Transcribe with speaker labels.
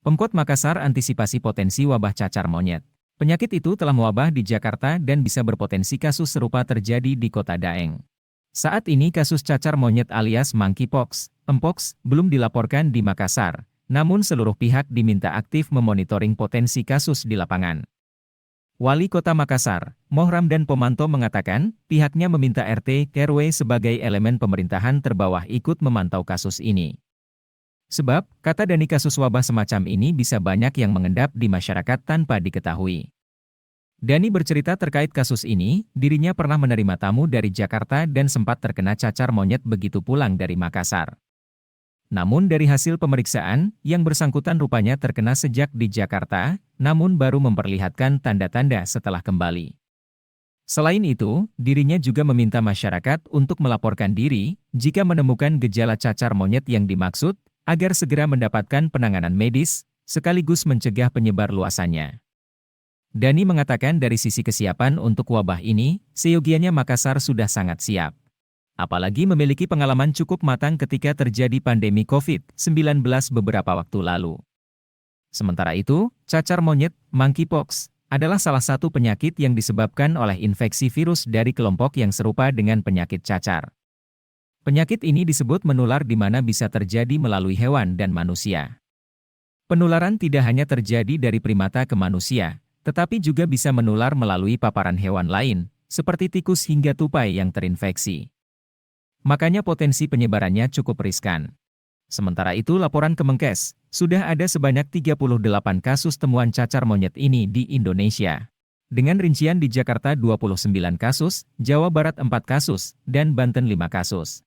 Speaker 1: Pemkot Makassar antisipasi potensi wabah cacar monyet. Penyakit itu telah mewabah di Jakarta dan bisa berpotensi kasus serupa terjadi di Kota Daeng. Saat ini kasus cacar monyet alias monkeypox, mpox, belum dilaporkan di Makassar, namun seluruh pihak diminta aktif memonitoring potensi kasus di lapangan. Wali Kota Makassar, Mohramdan Pomanto mengatakan, pihaknya meminta RT RW sebagai elemen pemerintahan terbawah ikut memantau kasus ini. Sebab, kata Dani, kasus wabah semacam ini bisa banyak yang mengendap di masyarakat tanpa diketahui. Dani bercerita terkait kasus ini, dirinya pernah menerima tamu dari Jakarta dan sempat terkena cacar monyet begitu pulang dari Makassar. Namun dari hasil pemeriksaan, yang bersangkutan rupanya terkena sejak di Jakarta, namun baru memperlihatkan tanda-tanda setelah kembali. Selain itu, dirinya juga meminta masyarakat untuk melaporkan diri jika menemukan gejala cacar monyet yang dimaksud, agar segera mendapatkan penanganan medis, sekaligus mencegah penyebar luasannya. Dani mengatakan dari sisi kesiapan untuk wabah ini, seyogianya Makassar sudah sangat siap. Apalagi memiliki pengalaman cukup matang ketika terjadi pandemi COVID-19 beberapa waktu lalu. Sementara itu, cacar monyet, monkeypox, adalah salah satu penyakit yang disebabkan oleh infeksi virus dari kelompok yang serupa dengan penyakit cacar. Penyakit ini disebut menular di mana bisa terjadi melalui hewan dan manusia. Penularan tidak hanya terjadi dari primata ke manusia, tetapi juga bisa menular melalui paparan hewan lain, seperti tikus hingga tupai yang terinfeksi. Makanya potensi penyebarannya cukup riskan. Sementara itu laporan Kemenkes, sudah ada sebanyak 38 kasus temuan cacar monyet ini di Indonesia. Dengan rincian di Jakarta 29 kasus, Jawa Barat 4 kasus, dan Banten 5 kasus.